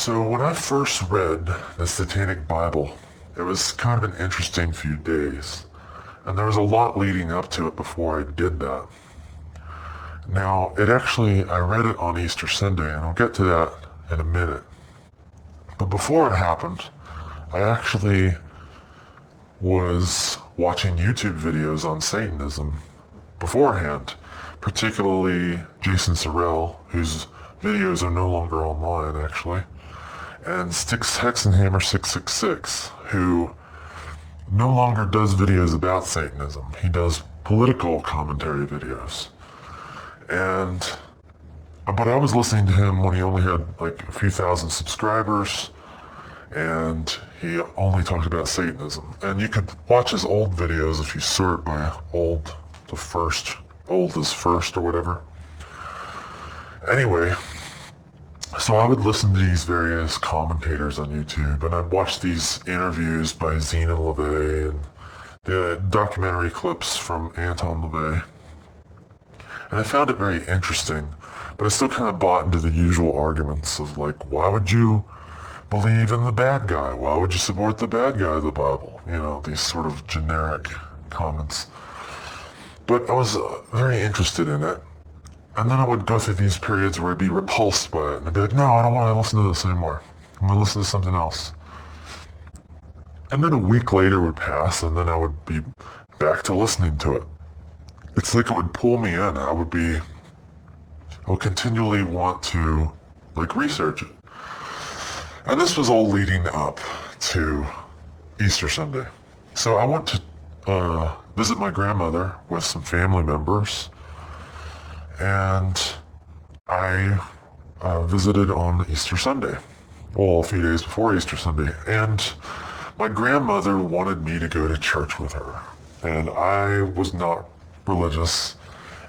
So when I first read the Satanic Bible, it was kind of an interesting few days. And there was a lot leading up to it before I did that. Now, I read it on Easter Sunday, and I'll get to that in a minute. But before it happened, I actually was watching YouTube videos on Satanism beforehand, particularly Jason Sorrell, whose videos are no longer online, actually, and Styx Hexenhammer 666, who no longer does videos about Satanism. He does political commentary videos. But I was listening to him when he only had like a few thousand subscribers, and he only talked about Satanism. And you could watch his old videos if you sort by old is first or whatever. Anyway, so I would listen to these various commentators on YouTube, and I'd watch these interviews by Zena LaVey and the documentary clips from Anton LaVey. And I found it very interesting, but I still kind of bought into the usual arguments of like, why would you believe in the bad guy? Why would you support the bad guy of the Bible? You know, these sort of generic comments. But I was very interested in it. And then I would go through these periods where I'd be repulsed by it. And I'd be like, no, I don't want to listen to this anymore. I'm going to listen to something else. And then a week later would pass, and then I would be back to listening to it. It's like it would pull me in. I would continually want to, like, research it. And this was all leading up to Easter Sunday. So I went to visit my grandmother with some family members, and I visited on Easter Sunday. Well, a few days before Easter Sunday. And my grandmother wanted me to go to church with her. And I was not religious,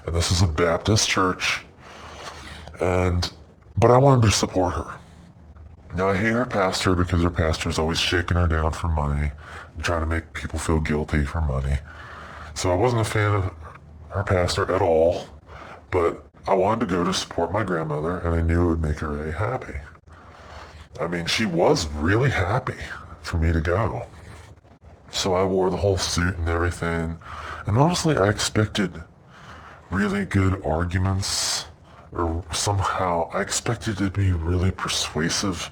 and this is a Baptist church, but I wanted to support her. Now, I hate her pastor because her pastor's always shaking her down for money and trying to make people feel guilty for money. So I wasn't a fan of her pastor at all, but I wanted to go to support my grandmother, and I knew it would make her really happy. I mean, she was really happy for me to go. So I wore the whole suit and everything, and honestly, I expected really good arguments, or somehow I expected it to be really persuasive.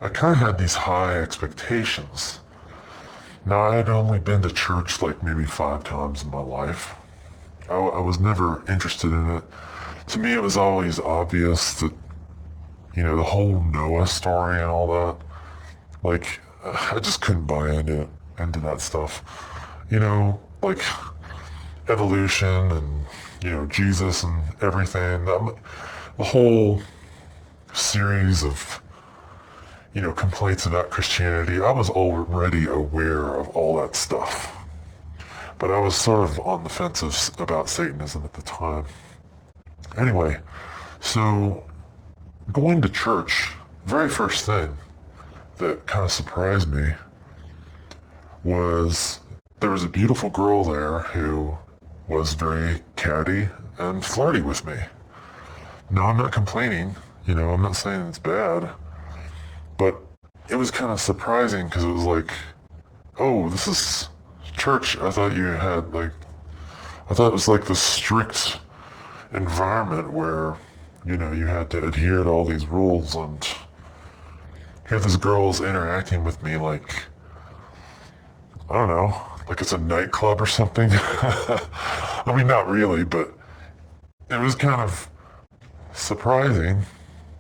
I kind of had these high expectations. Now, I had only been to church like maybe 5 times in my life. I was never interested in it. To me, it was always obvious that, you know, the whole Noah story and all that, like, I just couldn't buy into that stuff. You know, like, evolution and, you know, Jesus and everything. The whole series of, you know, complaints about Christianity, I was already aware of all that stuff. But I was sort of on the fence about Satanism at the time. Anyway, so going to church, very first thing that kind of surprised me was there was a beautiful girl there who was very catty and flirty with me. Now, I'm not complaining, you know, I'm not saying it's bad, but it was kind of surprising because it was like, oh, this is church. I thought it was like the strict environment where, you know, you had to adhere to all these rules, and here this girl's interacting with me like, I don't know, like it's a nightclub or something. I mean, not really, but it was kind of surprising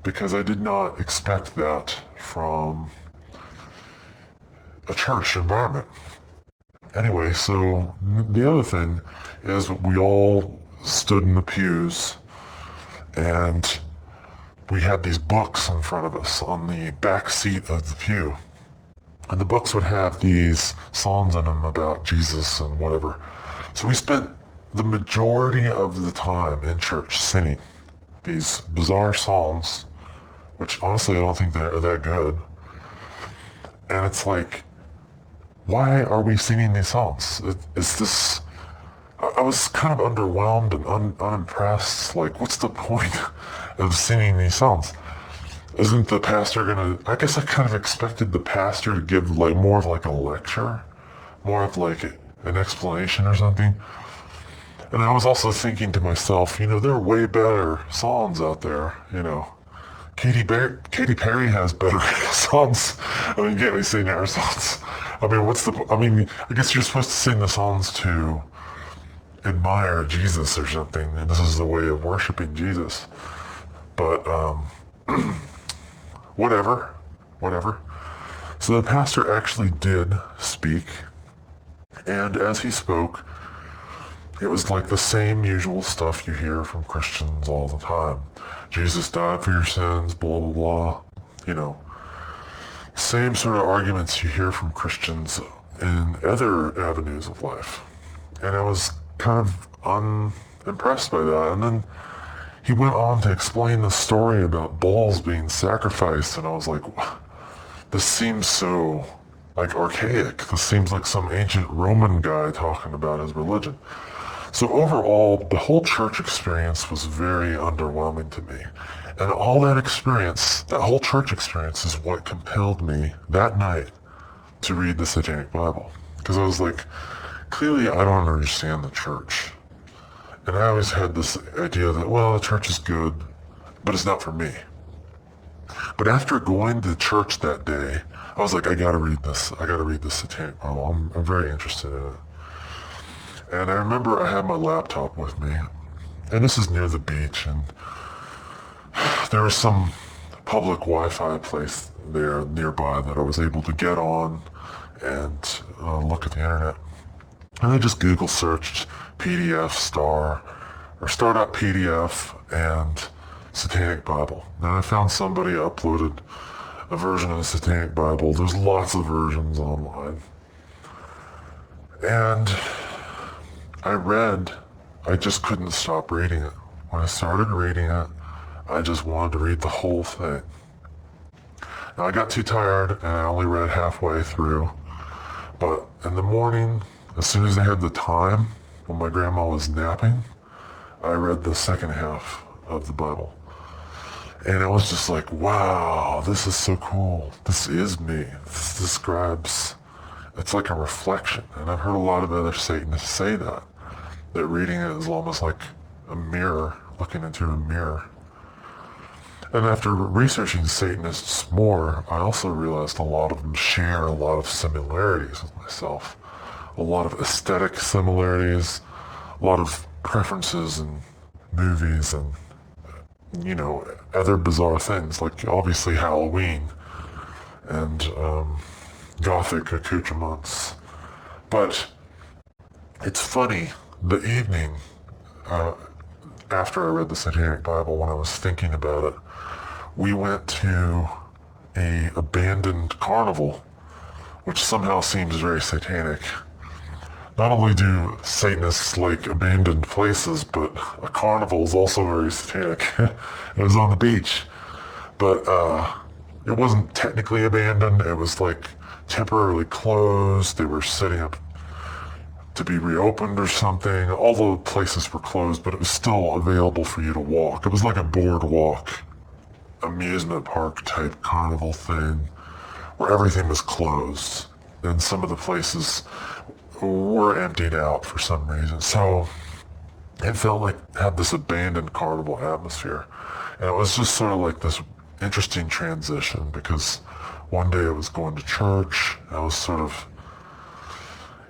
because I did not expect that from a church environment. Anyway, so the other thing is we all stood in the pews, and we had these books in front of us on the back seat of the pew. And the books would have these songs in them about Jesus and whatever. So we spent the majority of the time in church singing these bizarre songs, which honestly I don't think they're that good. And it's like, why are we singing these songs? I was kind of underwhelmed and unimpressed. Like, what's the point of singing these songs? Isn't the pastor gonna... I guess I kind of expected the pastor to give like more of like a lecture, more of like an explanation or something. And I was also thinking to myself, there are way better songs out there, Katy Perry has better songs. I mean, you can't really sing her songs. I mean, I guess you're supposed to sing the songs to admire Jesus or something, and this is the way of worshiping Jesus. But, whatever. So the pastor actually did speak, and as he spoke, it was like the same usual stuff you hear from Christians all the time. Jesus died for your sins, blah, blah, blah. Same sort of arguments you hear from Christians in other avenues of life. And I was kind of unimpressed by that. And then he went on to explain the story about bulls being sacrificed, and I was like, this seems so, like, archaic. This seems like some ancient Roman guy talking about his religion. So overall, the whole church experience was very underwhelming to me. And all that experience, that whole church experience, is what compelled me that night to read the Satanic Bible. Because I was like, clearly I don't understand the church. And I always had this idea that, well, the church is good, but it's not for me. But after going to church that day, I was like, I gotta read this. I gotta read the Satanic Bible. I'm very interested in it. And I remember I had my laptop with me, and this is near the beach, and there was some public Wi-Fi place there nearby that I was able to get on and look at the internet. And I just Google searched PDF star.pdf and Satanic Bible. And I found somebody uploaded a version of the Satanic Bible. There's lots of versions online. And I just couldn't stop reading it. When I started reading it, I just wanted to read the whole thing. Now I got too tired and I only read halfway through. But in the morning, as soon as I had the time, when my grandma was napping, I read the second half of the Bible. And it was just like, wow, this is so cool. This is me. This describes, it's like a reflection. And I've heard a lot of other Satanists say that reading it is almost like a mirror, looking into a mirror. And after researching Satanists more, I also realized a lot of them share a lot of similarities with myself. A lot of aesthetic similarities, a lot of preferences in movies and, other bizarre things, like obviously Halloween and Gothic accoutrements. But it's funny, the evening after I read the Satanic Bible, when I was thinking about it, we went to a abandoned carnival, which somehow seems very satanic. Not only do Satanists like abandoned places, but a carnival is also very satanic. It was on the beach, but it wasn't technically abandoned. It was like temporarily closed. They were setting up to be reopened or something. All the places were closed, but it was still available for you to walk. It was like a boardwalk, amusement park type carnival thing where everything was closed. And some of the places were emptied out for some reason. So it felt like it had this abandoned carnival atmosphere. And it was just sort of like this interesting transition, because one day I was going to church. I was sort of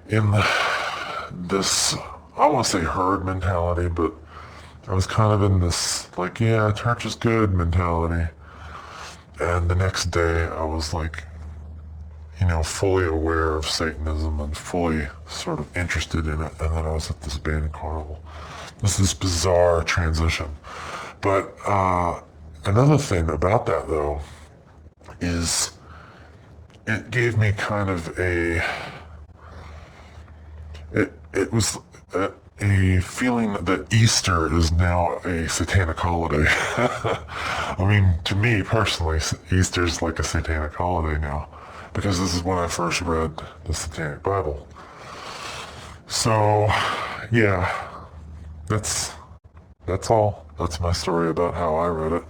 in this, I don't want to say herd mentality, but I was kind of in this, like, yeah, church is good mentality. And the next day I was like, fully aware of Satanism and fully sort of interested in it. And then I was at this abandoned carnival. This bizarre transition. But another thing about that, though, is it gave me kind of it was a feeling that Easter is now a satanic holiday. I mean, to me personally, Easter's like a satanic holiday now, because this is when I first read the Satanic Bible. So, yeah, that's all. That's my story about how I read it.